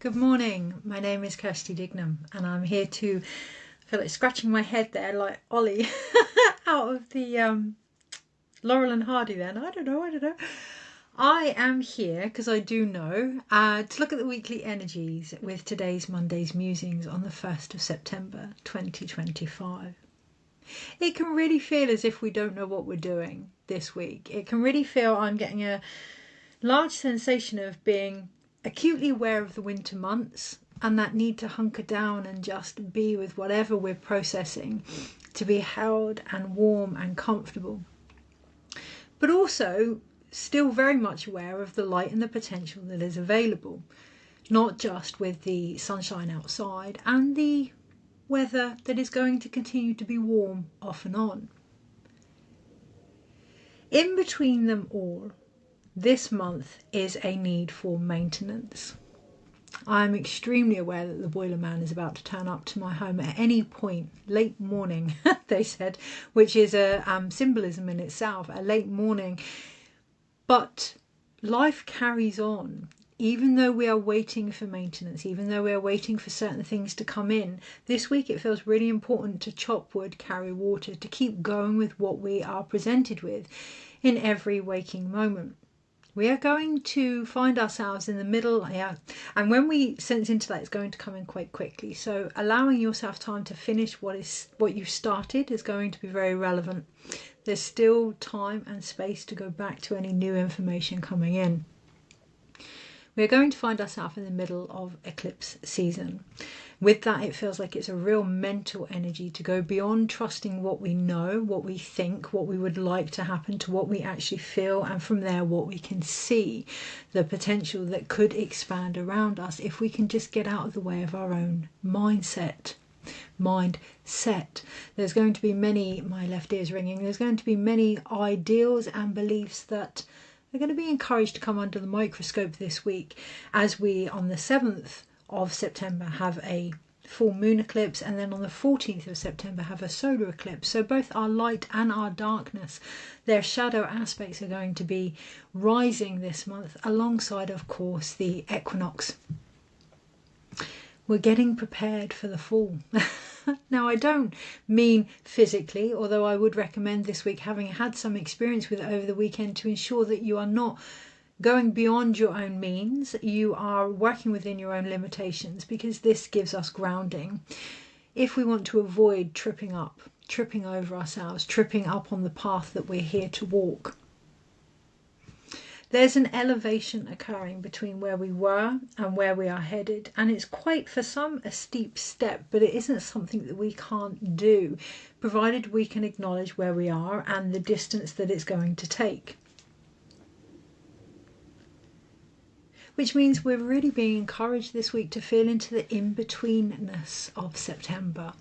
Good morning, my name is Kirsty Dignam and I'm here to, I feel like scratching my head there like Ollie out of the Laurel and Hardy then, I don't know. I am here because I do know to look at the weekly energies with today's Monday's Musings on the 1st of September 2025. It can really feel as if we don't know what we're doing this week. It can really feel I'm getting a large sensation of being acutely aware of the winter months and that need to hunker down and just be with whatever we're processing, to be held and warm and comfortable. But also still very much aware of the light and the potential that is available, not just with the sunshine outside and the weather that is going to continue to be warm off and on. In between them all, this month is a need for maintenance. I'm extremely aware that the boiler man is about to turn up to my home at any point, late morning, they said, which is a symbolism in itself, a late morning. But life carries on. Even though we are waiting for maintenance, even though we are waiting for certain things to come in, this week it feels really important to chop wood, carry water, to keep going with what we are presented with in every waking moment. We are going to find ourselves in the middle, and when we sense into that, it's going to come in quite quickly. So allowing yourself time to finish what you started is going to be very relevant. There's still time and space to go back to any new information coming in. We're going to find ourselves in the middle of eclipse season. With that, it feels like it's a real mental energy to go beyond trusting what we know, what we think, what we would like to happen, to what we actually feel, and from there what we can see, the potential that could expand around us if we can just get out of the way of our own mindset. There's going to be many, my left ear's ringing, there's going to be many ideals and beliefs that are going to be encouraged to come under the microscope this week, as we on the 7th of September have a full moon eclipse, and then on the 14th of September have a solar eclipse. So both our light and our darkness, their shadow aspects are going to be rising this month, alongside of course the equinox. We're getting prepared for the fall. Now, I don't mean physically, although I would recommend this week, having had some experience with it over the weekend, to ensure that you are not going beyond your own means, you are working within your own limitations, because this gives us grounding. If we want to avoid tripping over ourselves, tripping up on the path that we're here to walk. There's an elevation occurring between where we were and where we are headed, and it's quite, for some, a steep step, but it isn't something that we can't do, provided we can acknowledge where we are and the distance that it's going to take. Which means we're really being encouraged this week to feel into the in-betweenness of September.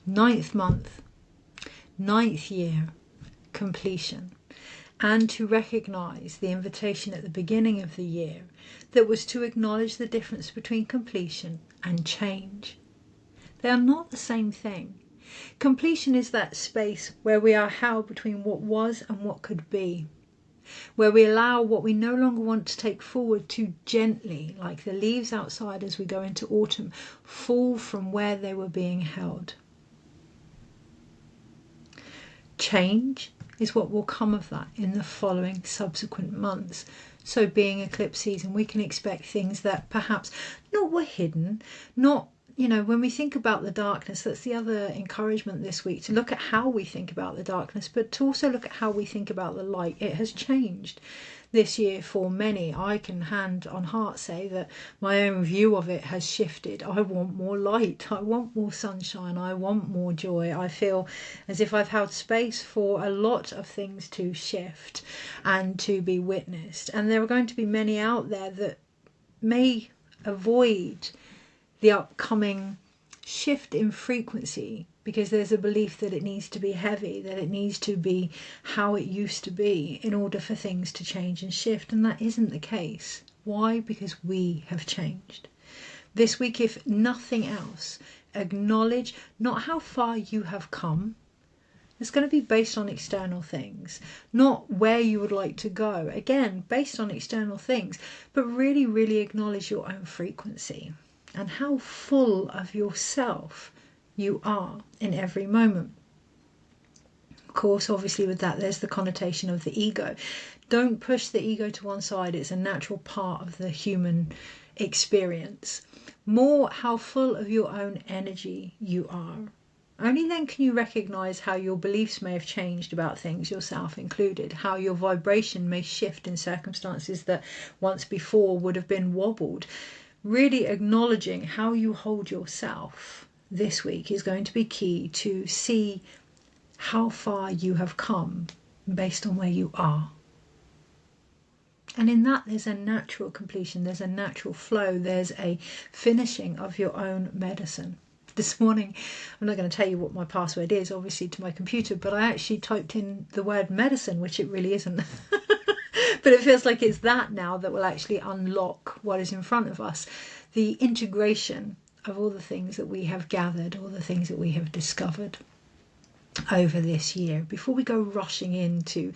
9th month, 9th year, completion. And to recognise the invitation at the beginning of the year that was to acknowledge the difference between completion and change. They are not the same thing. Completion is that space where we are held between what was and what could be, where we allow what we no longer want to take forward to gently, like the leaves outside as we go into autumn, fall from where they were being held. Change is what will come of that in the following subsequent months. So being eclipse season, we can expect things that perhaps not were hidden, not, when we think about the darkness, that's the other encouragement this week, to look at how we think about the darkness, but to also look at how we think about the light. It has changed this year for many. I can hand on heart say that my own view of it has shifted. I want more light, I want more sunshine, I want more joy. I feel as if I've held space for a lot of things to shift and to be witnessed, and there are going to be many out there that may avoid the upcoming shift in frequency because there's a belief that it needs to be heavy, that it needs to be how it used to be in order for things to change and shift, and that isn't the case. Why? Because we have changed. This week, if nothing else, acknowledge not how far you have come, It's going to be based on external things, not where you would like to go. Again, based on external things, but really, really acknowledge your own frequency and how full of yourself you are in every moment. Of course, obviously with that, there's the connotation of the ego. Don't push the ego to one side. It's a natural part of the human experience. More how full of your own energy you are. Only then can you recognize how your beliefs may have changed about things, yourself included, how your vibration may shift in circumstances that once before would have been wobbled. Really acknowledging how you hold yourself this week is going to be key to see how far you have come based on where you are. And in that, there's a natural completion, there's a natural flow, there's a finishing of your own medicine. This morning, I'm not going to tell you what my password is, obviously, to my computer, but I actually typed in the word medicine, which it really isn't. But it feels like it's that now that will actually unlock what is in front of us. The integration of all the things that we have gathered, all the things that we have discovered over this year before we go rushing into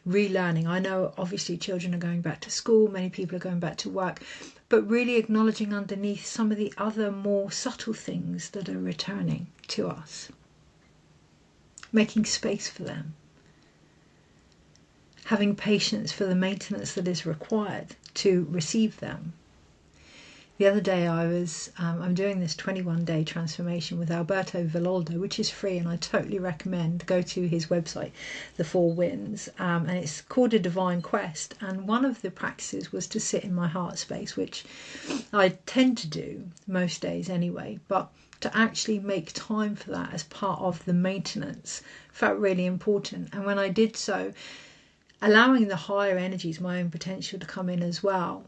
relearning. I know obviously children are going back to school, many people are going back to work, but really acknowledging underneath some of the other more subtle things that are returning to us, making space for them, having patience for the maintenance that is required to receive them. The other day I'm doing this 21-day transformation with Alberto Villoldo, which is free, and I totally recommend. Go to his website, The Four Winds, and it's called A Divine Quest. And one of the practices was to sit in my heart space, which I tend to do most days anyway, but to actually make time for that as part of the maintenance felt really important. And when I did so, allowing the higher energies, my own potential, to come in as well,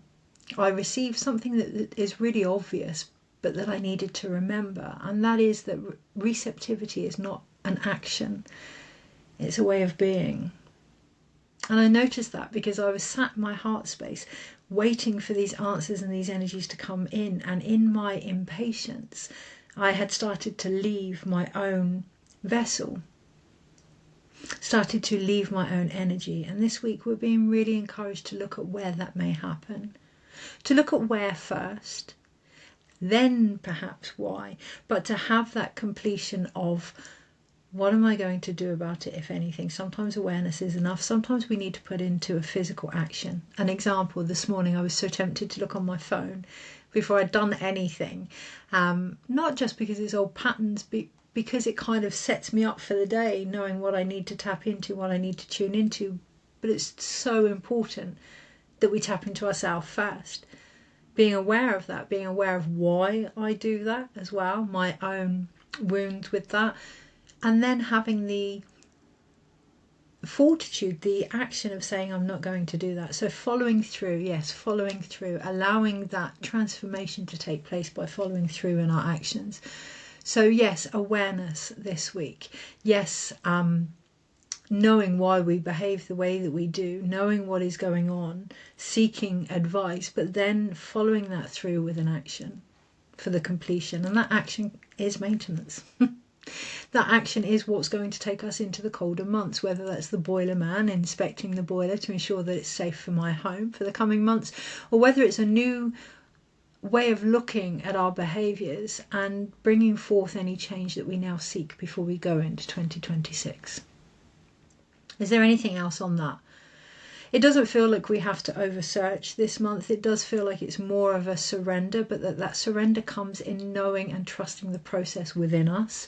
I received something that is really obvious, but that I needed to remember. And that is that receptivity is not an action. It's a way of being. And I noticed that because I was sat in my heart space waiting for these answers and these energies to come in. And in my impatience, I had started to leave my own vessel, started to leave my own energy. And this week we're being really encouraged to look at where that may happen. To look at where first, then perhaps why, but to have that completion of what am I going to do about it, if anything. Sometimes awareness is enough. Sometimes we need to put into a physical action. An example, this morning I was so tempted to look on my phone before I'd done anything, not just because it's old patterns, because it kind of sets me up for the day, knowing what I need to tap into, what I need to tune into. But it's so important that we tap into ourselves first. Being aware of that, being aware of why I do that as well, my own wounds with that, and then having the fortitude, the action of saying I'm not going to do that. So following through, yes, following through, allowing that transformation to take place by following through in our actions. So yes, awareness this week. Yes, knowing why we behave the way that we do, knowing what is going on, seeking advice, but then following that through with an action for the completion. And that action is maintenance. That action is what's going to take us into the colder months, whether that's the boiler man inspecting the boiler to ensure that it's safe for my home for the coming months, or whether it's a new way of looking at our behaviours and bringing forth any change that we now seek before we go into 2026. Is there anything else on that? It doesn't feel like we have to over-search this month. It does feel like it's more of a surrender, but that surrender comes in knowing and trusting the process within us.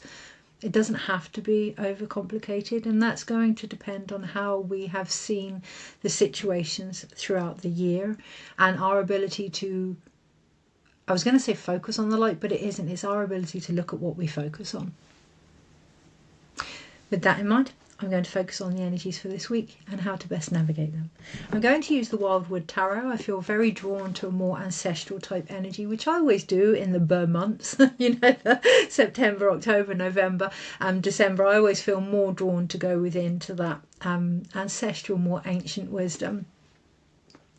It doesn't have to be overcomplicated, and that's going to depend on how we have seen the situations throughout the year and our ability to, I was going to say focus on the light, but it isn't. It's our ability to look at what we focus on. With that in mind, I'm going to focus on the energies for this week and how to best navigate them. I'm going to use the Wildwood Tarot. I feel very drawn to a more ancestral type energy, which I always do in the Burr months, September, October, November, December. I always feel more drawn to go within to that ancestral, more ancient wisdom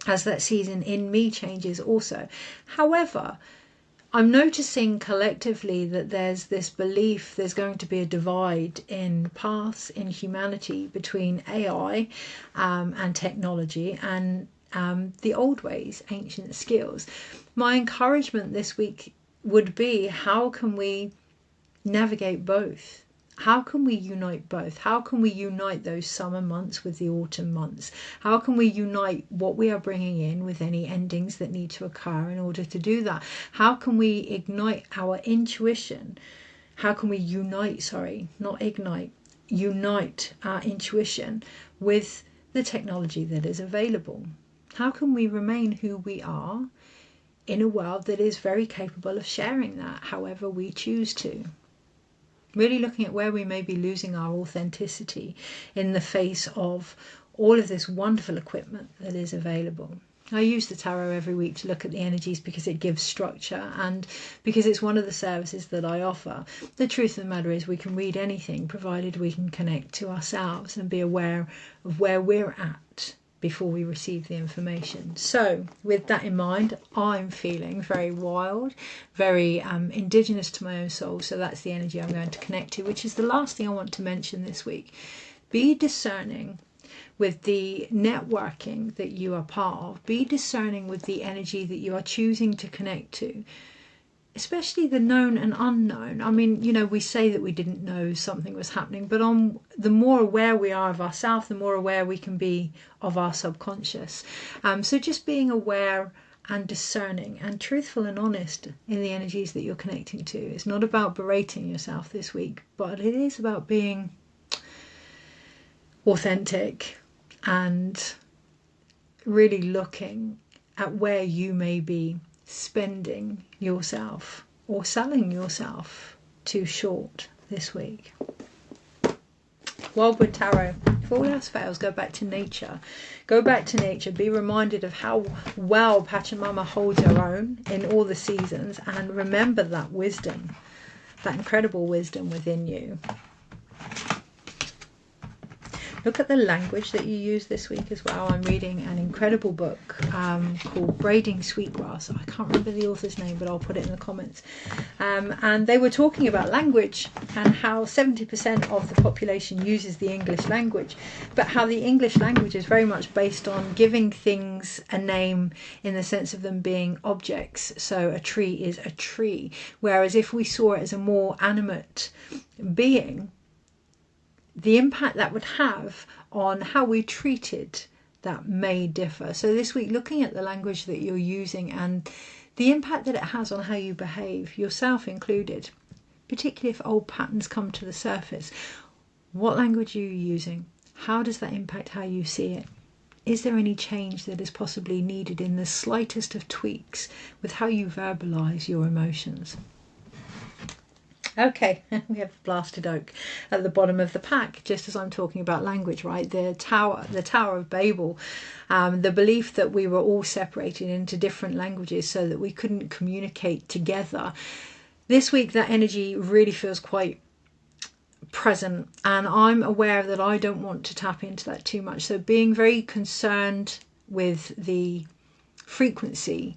as that season in me changes also. However, I'm noticing collectively that there's this belief there's going to be a divide in paths in humanity between AI and technology and the old ways, ancient skills. My encouragement this week would be, how can we navigate both? How can we unite both? How can we unite those summer months with the autumn months? How can we unite what we are bringing in with any endings that need to occur in order to do that? How can we ignite our intuition? How can we unite, sorry, not ignite, unite our intuition with the technology that is available? How can we remain who we are in a world that is very capable of sharing that however we choose to? Really looking at where we may be losing our authenticity in the face of all of this wonderful equipment that is available. I use the tarot every week to look at the energies because it gives structure and because it's one of the services that I offer. The truth of the matter is we can read anything provided we can connect to ourselves and be aware of where we're at before we receive the information. So with that in mind, I'm feeling very wild, very indigenous to my own soul. So that's the energy I'm going to connect to, which is the last thing I want to mention this week. Be discerning with the networking that you are part of. Be discerning with the energy that you are choosing to connect to, especially the known and unknown. I mean, you know, we say that we didn't know something was happening, but the more aware we are of ourselves, the more aware we can be of our subconscious. So just being aware and discerning and truthful and honest in the energies that you're connecting to. It's not about berating yourself this week, but it is about being authentic and really looking at where you may be spending yourself or selling yourself too short this week. Wildwood Tarot. If all else fails, go back to nature. Go back to nature. Be reminded of how well Pachamama holds her own in all the seasons, and remember that wisdom, that incredible wisdom within you. Look at the language that you use this week as well. I'm reading an incredible book called Braiding Sweetgrass. I can't remember the author's name, but I'll put it in the comments. And they were talking about language and how 70% of the population uses the English language, but how the English language is very much based on giving things a name in the sense of them being objects. So a tree is a tree, whereas if we saw it as a more animate being, the impact that would have on how we treated that may differ. So this week, looking at the language that you're using and the impact that it has on how you behave, yourself included, particularly if old patterns come to the surface. What language are you using? How does that impact how you see it? Is there any change that is possibly needed in the slightest of tweaks with how you verbalize your emotions? Okay, we have blasted oak at the bottom of the pack, just as I'm talking about language, right? The Tower of Babel, the belief that we were all separated into different languages so that we couldn't communicate together. This week, that energy really feels quite present, and I'm aware that I don't want to tap into that too much. So being very concerned with the frequency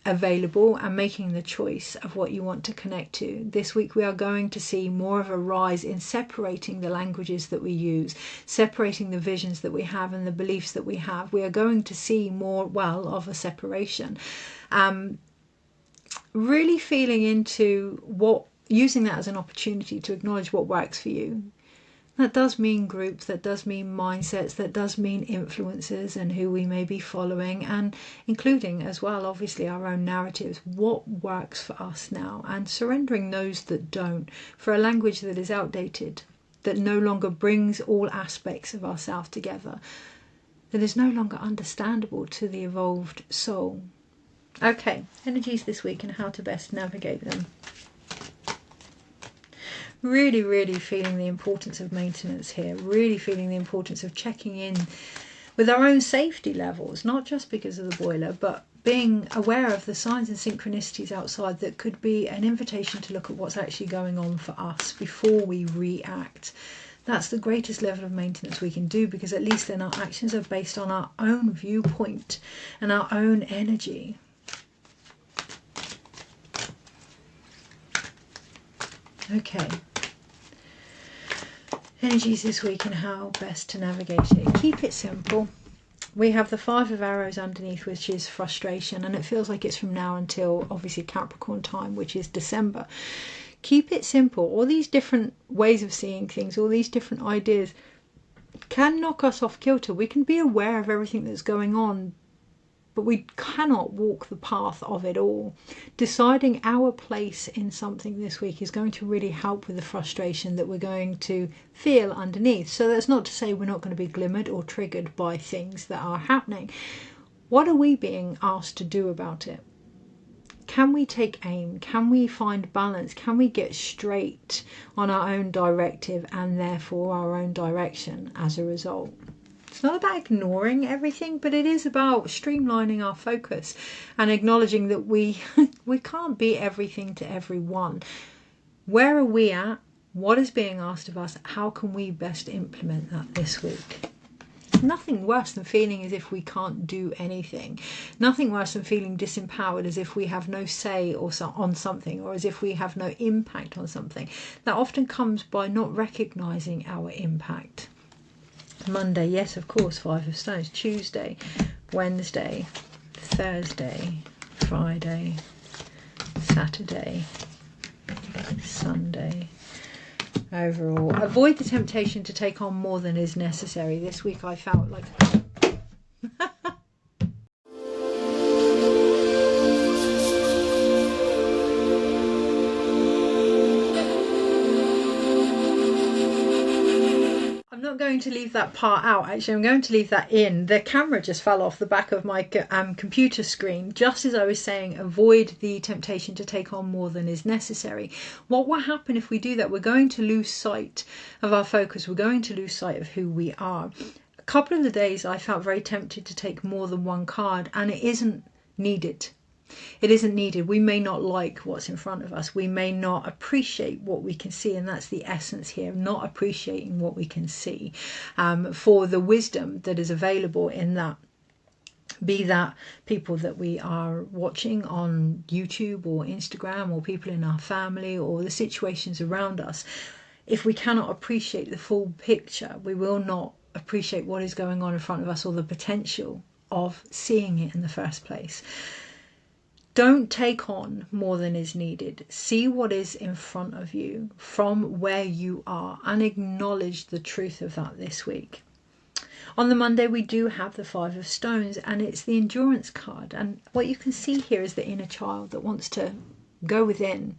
available and making the choice of what you want to connect to. This week we are going to see more of a rise in separating the languages that we use, separating the visions that we have and the beliefs that we have. We are going to see more, of a separation. Really feeling into using that as an opportunity to acknowledge what works for you. That does mean groups, that does mean mindsets, that does mean influencers and who we may be following, and including as well, obviously, our own narratives. What works for us now, and surrendering those that don't, for a language that is outdated, that no longer brings all aspects of ourselves together, that is no longer understandable to the evolved soul. Okay, energies this week and how to best navigate them. Really, really feeling the importance of maintenance here. Really feeling the importance of checking in with our own safety levels, not just because of the boiler, but being aware of the signs and synchronicities outside that could be an invitation to look at what's actually going on for us before we react. That's the greatest level of maintenance we can do, because at least then our actions are based on our own viewpoint and our own energy. Okay. Energies this week and how best to navigate it. Keep it simple. We have the 5 of arrows underneath, which is frustration, and it feels like it's from now until obviously Capricorn time, which is December. Keep it simple. All these different ways of seeing things, all these different ideas can knock us off kilter. We can be aware of everything that's going on, but we cannot walk the path of it all. Deciding our place in something this week is going to really help with the frustration that we're going to feel underneath. So that's not to say we're not going to be glimmered or triggered by things that are happening. What are we being asked to do about it? Can we take aim? Can we find balance? Can we get straight on our own directive and therefore our own direction as a result? It's not about ignoring everything, but it is about streamlining our focus and acknowledging that we can't be everything to everyone. Where are we at? What is being asked of us? How can we best implement that this week? Nothing worse than feeling as if we can't do anything. Nothing worse than feeling disempowered, as if we have no say on something, or as if we have no impact on something. That often comes by not recognizing our impact. Monday, yes, of course, 5 of stones. Tuesday, Wednesday, Thursday, Friday, Saturday, Sunday. Overall, avoid the temptation to take on more than is necessary. This week I felt like I'm not going to leave that part out. Actually, I'm going to leave that in. The camera just fell off the back of my computer screen just as I was saying avoid the temptation to take on more than is necessary. What will happen if we do that? We're going to lose sight of our focus. We're going to lose sight of who we are. A couple of the days I felt very tempted to take more than one card, and it isn't needed. It isn't needed. We may not like what's in front of us. We may not appreciate what we can see, and that's the essence here, not appreciating what we can see, for the wisdom that is available in that. Be that people that we are watching on YouTube or Instagram, or people in our family, or the situations around us. If we cannot appreciate the full picture, we will not appreciate what is going on in front of us, or the potential of seeing it in the first place. Don't take on more than is needed. See what is in front of you from where you are and acknowledge the truth of that this week. On the Monday, we do have the 5 of stones, and it's the endurance card. And what you can see here is the inner child that wants to go within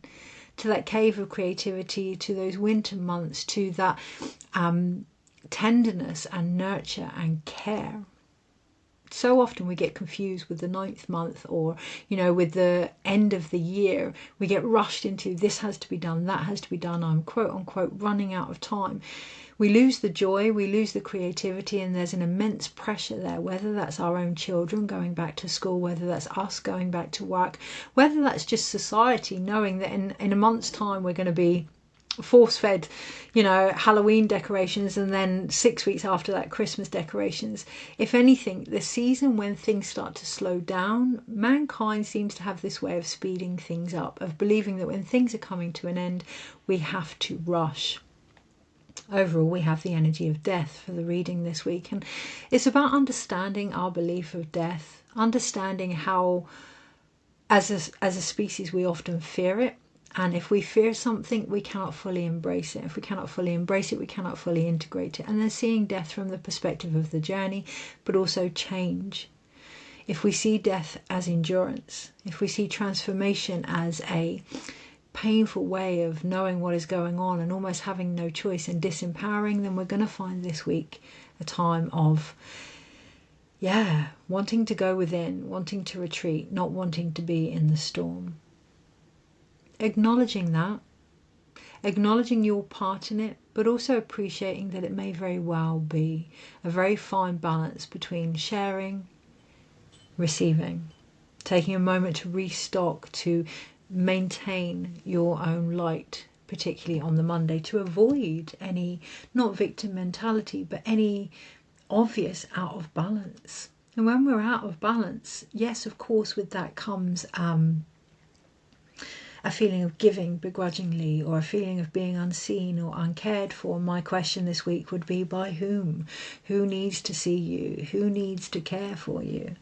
to that cave of creativity, to those winter months, to that tenderness and nurture and care. So often we get confused with the 9th month, or, with the end of the year. We get rushed into this has to be done, that has to be done. I'm quote unquote running out of time. We lose the joy, we lose the creativity, and there's an immense pressure there, whether that's our own children going back to school, whether that's us going back to work, whether that's just society knowing that in a month's time we're going to be force-fed, Halloween decorations, and then 6 weeks after that Christmas decorations. If anything, the season when things start to slow down, mankind seems to have this way of speeding things up, of believing that when things are coming to an end, we have to rush. Overall, we have the energy of death for the reading this week, and it's about understanding our belief of death, understanding how as a species we often fear it. And if we fear something, we cannot fully embrace it. If we cannot fully embrace it, we cannot fully integrate it. And then seeing death from the perspective of the journey, but also change. If we see death as endurance, if we see transformation as a painful way of knowing what is going on and almost having no choice and disempowering, then we're going to find this week a time of, wanting to go within, wanting to retreat, not wanting to be in the storm. Acknowledging that, acknowledging your part in it, but also appreciating that it may very well be a very fine balance between sharing, receiving, taking a moment to restock, to maintain your own light, particularly on the Monday, to avoid any, not victim mentality, but any obvious out of balance. And when we're out of balance, yes, of course, with that comes a feeling of giving begrudgingly, or a feeling of being unseen or uncared for, my question this week would be, by whom? Who needs to see you? Who needs to care for you?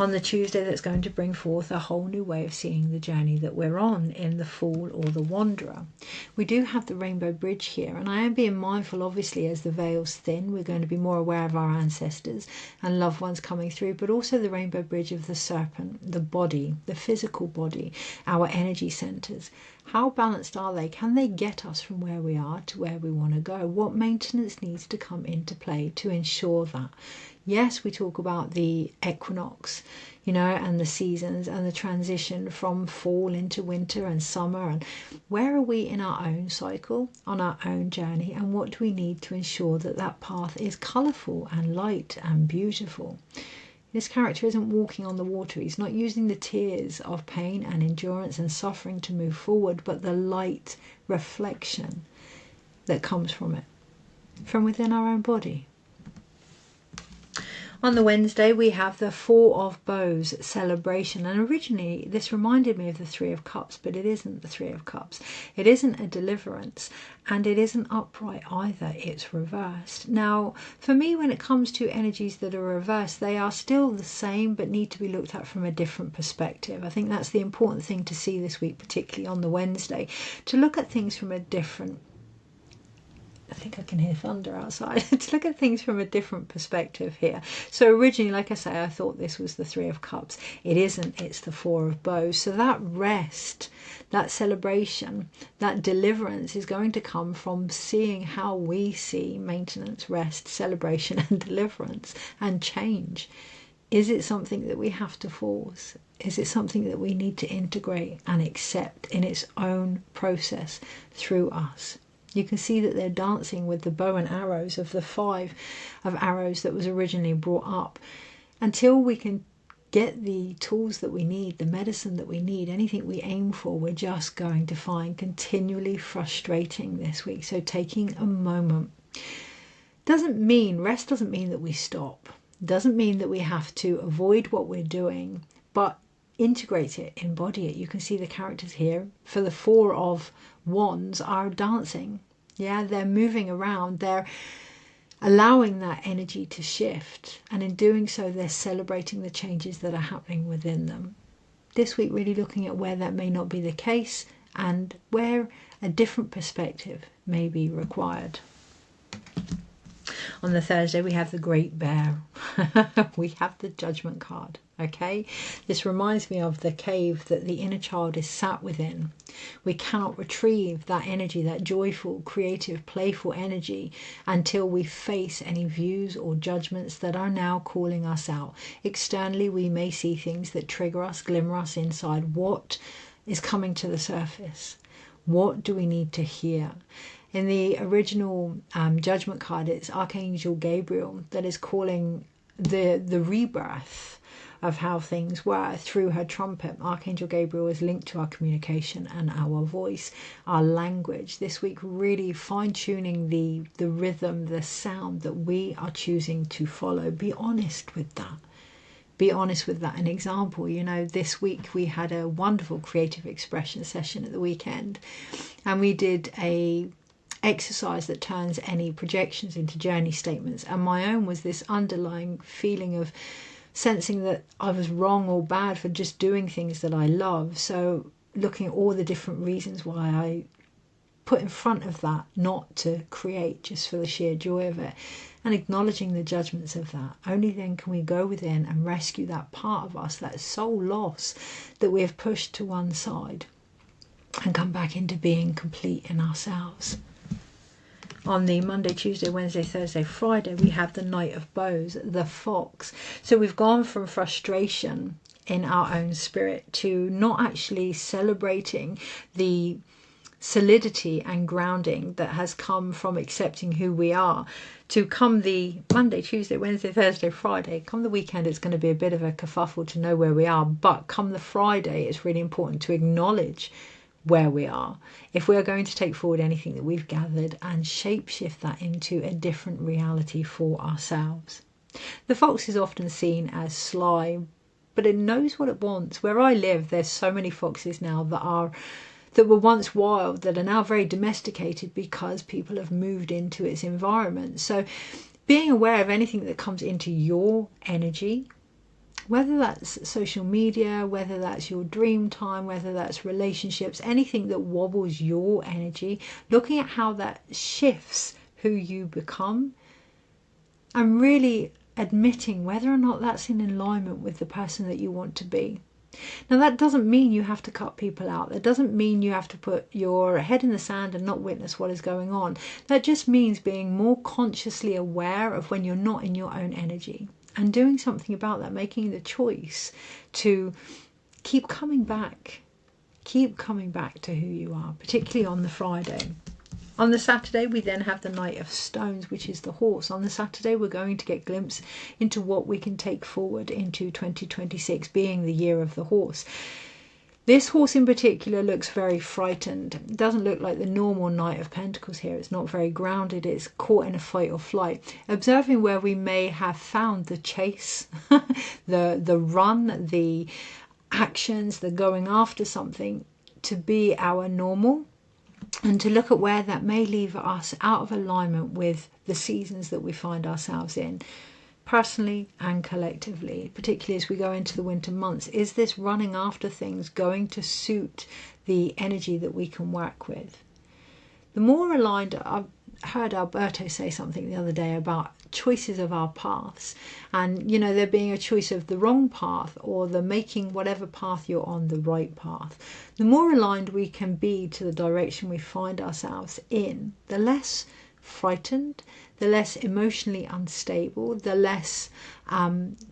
On the Tuesday, that's going to bring forth a whole new way of seeing the journey that we're on in the Fool or the Wanderer. We do have the Rainbow Bridge here, and I am being mindful, obviously, as the veil's thin, we're going to be more aware of our ancestors and loved ones coming through, but also the Rainbow Bridge of the serpent, the body, the physical body, our energy centers. How balanced are they? Can they get us from where we are to where we want to go? What maintenance needs to come into play to ensure that? Yes, we talk about the equinox, and the seasons and the transition from fall into winter and summer, and where are we in our own cycle, on our own journey, and what do we need to ensure that that path is colourful and light and beautiful? This character isn't walking on the water. He's not using the tears of pain and endurance and suffering to move forward, but the light reflection that comes from it, from within our own body. On the Wednesday, we have the Four of Bows celebration. And originally, this reminded me of the Three of Cups, but it isn't the Three of Cups. It isn't a deliverance, and it isn't upright either. It's reversed. Now, for me, when it comes to energies that are reversed, they are still the same, but need to be looked at from a different perspective. I think that's the important thing to see this week, particularly on the Wednesday, to look at things from a different, I think I can hear thunder outside, to look at things from a different perspective here. So originally, like I say, I thought this was the Three of Cups. It isn't, it's the Four of Bows. So that rest, that celebration, that deliverance is going to come from seeing how we see maintenance, rest, celebration and deliverance and change. Is it something that we have to force? Is it something that we need to integrate and accept in its own process through us? You can see that they're dancing with the bow and arrows of the 5 of arrows that was originally brought up. Until we can get the tools that we need, the medicine that we need, anything we aim for, we're just going to find continually frustrating this week. So taking a moment rest doesn't mean that we stop. Doesn't mean that we have to avoid what we're doing, but integrate it, embody it. You can see the characters here for the Four of Wands are dancing. Yeah, they're moving around, they're allowing that energy to shift, and in doing so they're celebrating the changes that are happening within them. This week really looking at where that may not be the case and where a different perspective may be required. On the Thursday, we have the Great Bear. We have the Judgment card. Okay, this reminds me of the cave that the inner child is sat within. We cannot retrieve that energy, that joyful, creative, playful energy, until we face any views or judgments that are now calling us out. Externally, we may see things that trigger us, glimmer us inside. What is coming to the surface? What do we need to hear? In the original Judgment card, it's Archangel Gabriel that is calling the rebirth of how things were through her trumpet. Archangel Gabriel is linked to our communication and our voice, our language. This week, really fine-tuning the rhythm, the sound that we are choosing to follow. Be honest with that. Be honest with that. An example, this week we had a wonderful creative expression session at the weekend, and we did a exercise that turns any projections into journey statements. And my own was this underlying feeling of sensing that I was wrong or bad for just doing things that I love. So looking at all the different reasons why I put in front of that not to create just for the sheer joy of it, and acknowledging the judgments of that. Only then can we go within and rescue that part of us, that soul loss that we have pushed to one side, and come back into being complete in ourselves. On the Monday, Tuesday, Wednesday, Thursday, Friday, we have the Knight of Bows, the Fox. So we've gone from frustration in our own spirit to not actually celebrating the solidity and grounding that has come from accepting who we are, to come the Monday, Tuesday, Wednesday, Thursday, Friday. Come the weekend, it's going to be a bit of a kerfuffle to know where we are, but come the Friday, it's really important to acknowledge where we are, if we are going to take forward anything that we've gathered and shapeshift that into a different reality for ourselves. The fox is often seen as sly, but it knows what it wants. Where I live, there's so many foxes now that were once wild that are now very domesticated because people have moved into its environment. So being aware of anything that comes into your energy, whether that's social media, whether that's your dream time, whether that's relationships, anything that wobbles your energy, looking at how that shifts who you become, and really admitting whether or not that's in alignment with the person that you want to be. Now, that doesn't mean you have to cut people out. That doesn't mean you have to put your head in the sand and not witness what is going on. That just means being more consciously aware of when you're not in your own energy and doing something about that, making the choice to keep coming back to who you are, particularly on the Friday. On the Saturday, we then have the Knight of Stones, which is the horse. On the Saturday, we're going to get a glimpse into what we can take forward into 2026, being the year of the horse. This horse in particular looks very frightened. It doesn't look like the normal Knight of Pentacles here. It's not very grounded. It's caught in a fight or flight. Observing where we may have found the chase, the run, the actions, the going after something to be our normal, and to look at where that may leave us out of alignment with the seasons that we find ourselves in, personally and collectively, particularly as we go into the winter months. Is this running after things going to suit the energy that we can work with? The more aligned, I've heard Alberto say something the other day about choices of our paths, and there being a choice of the wrong path or the making whatever path you're on the right path. The more aligned we can be to the direction we find ourselves in, the less frightened, the less emotionally unstable, the less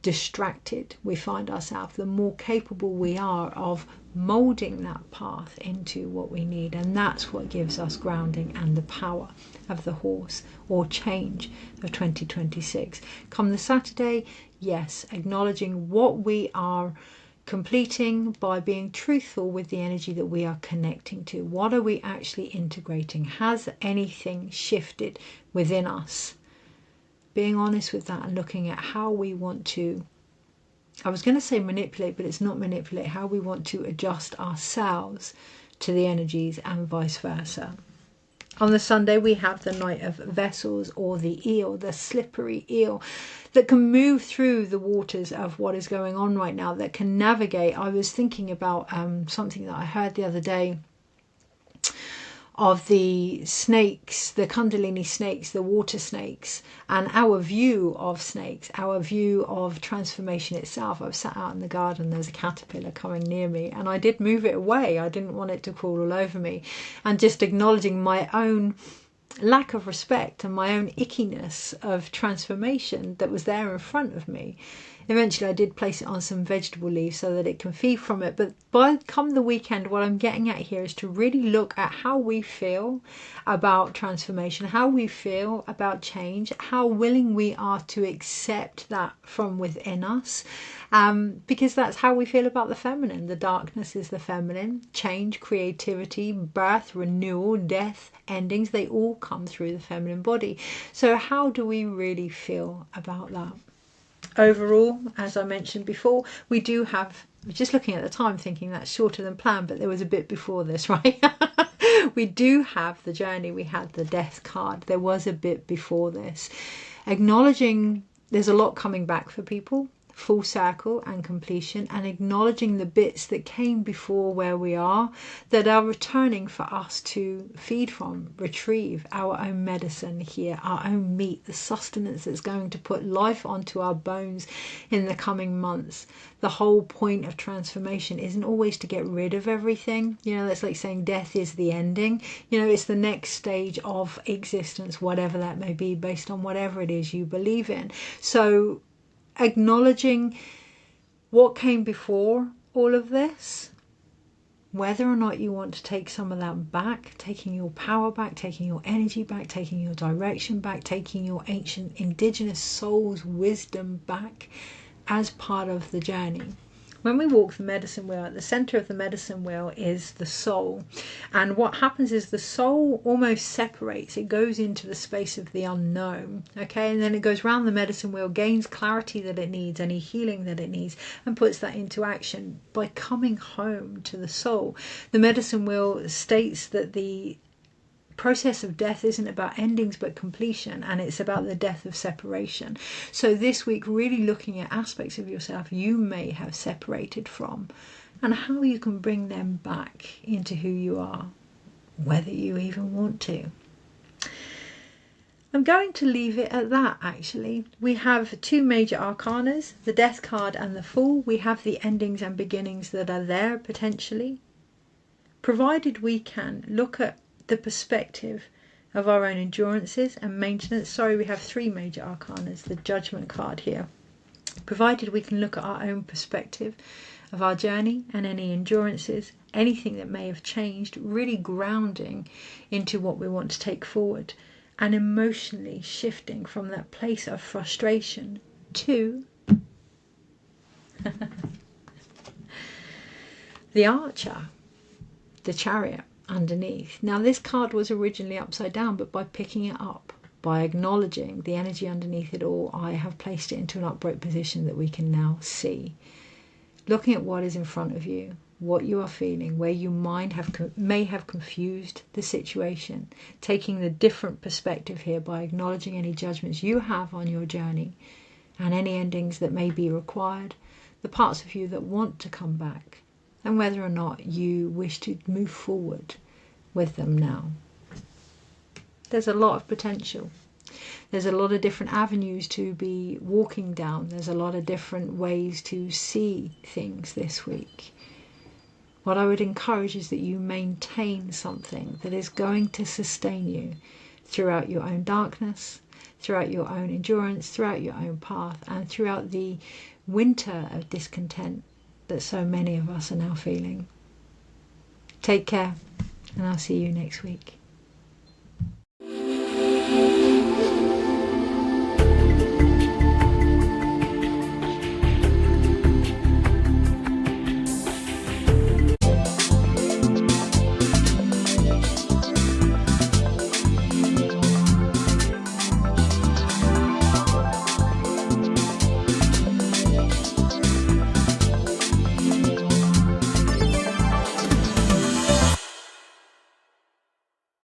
distracted we find ourselves, the more capable we are of molding that path into what we need. And that's what gives us grounding and the power of the horse or change of 2026. Come the Saturday, yes, acknowledging what we are completing by being truthful with the energy that we are connecting to. What are we actually integrating? Has anything shifted within us? Being honest with that and looking at how we want to, I was going to say manipulate, but it's not manipulate, how we want to adjust ourselves to the energies and vice versa. On the Sunday, we have the Knight of Vessels, or the eel, the slippery eel that can move through the waters of what is going on right now, that can navigate. I was thinking about something that I heard the other day of the snakes, the Kundalini snakes, the water snakes, and our view of snakes, our view of transformation itself. I was sat out in the garden, there was a caterpillar coming near me, and I did move it away. I didn't want it to crawl all over me, and just acknowledging my own lack of respect and my own ickiness of transformation that was there in front of me. Eventually I did place it on some vegetable leaves so that it can feed from it. But by come the weekend, what I'm getting at here is to really look at how we feel about transformation, how we feel about change, how willing we are to accept that from within us. Because that's how we feel about the feminine. The darkness is the feminine. Change, creativity, birth, renewal, death, endings, they all come through the feminine body. So how do we really feel about that? Overall, as I mentioned before, we do have, just looking at the time thinking that's shorter than planned, but there was a bit before this, right? We do have the journey, we had the death card, there was a bit before this. Acknowledging there's a lot coming back for people, full circle and completion, and acknowledging the bits that came before where we are, that are returning for us to feed from, retrieve our own medicine here, our own meat, the sustenance that's going to put life onto our bones in the coming months. The whole point of transformation isn't always to get rid of everything. That's like saying death is the ending. It's the next stage of existence, whatever that may be, based on whatever it is you believe in. So acknowledging what came before all of this, whether or not you want to take some of that back, taking your power back, taking your energy back, taking your direction back, taking your ancient indigenous soul's wisdom back as part of the journey. When we walk the medicine wheel, at the center of the medicine wheel is the soul. And what happens is the soul almost separates. It goes into the space of the unknown, okay? And then it goes round the medicine wheel, gains clarity that it needs, any healing that it needs, and puts that into action by coming home to the soul. The medicine wheel states that the process of death isn't about endings but completion, and it's about the death of separation. So this week, really looking at aspects of yourself you may have separated from and how you can bring them back into who you are, whether you even want to. I'm going to leave it at that, actually. We have two major arcanas, the Death card and the Fool. We have the endings and beginnings that are there potentially, provided we can look at the perspective of our own endurances and maintenance. Sorry, we have three major arcanas, the Judgment card here. Provided we can look at our own perspective of our journey and any endurances, anything that may have changed, really grounding into what we want to take forward and emotionally shifting from that place of frustration to the Archer, the Chariot underneath. Now this card was originally upside down, but by picking it up, by acknowledging the energy underneath it all, I have placed it into an upright position that we can now see. Looking at what is in front of you, what you are feeling, where you may have confused the situation, taking the different perspective here by acknowledging any judgments you have on your journey and any endings that may be required, the parts of you that want to come back, and whether or not you wish to move forward with them now. There's a lot of potential. There's a lot of different avenues to be walking down. There's a lot of different ways to see things this week. What I would encourage is that you maintain something that is going to sustain you throughout your own darkness, throughout your own endurance, throughout your own path, and throughout the winter of discontent that so many of us are now feeling. Take care, and I'll see you next week.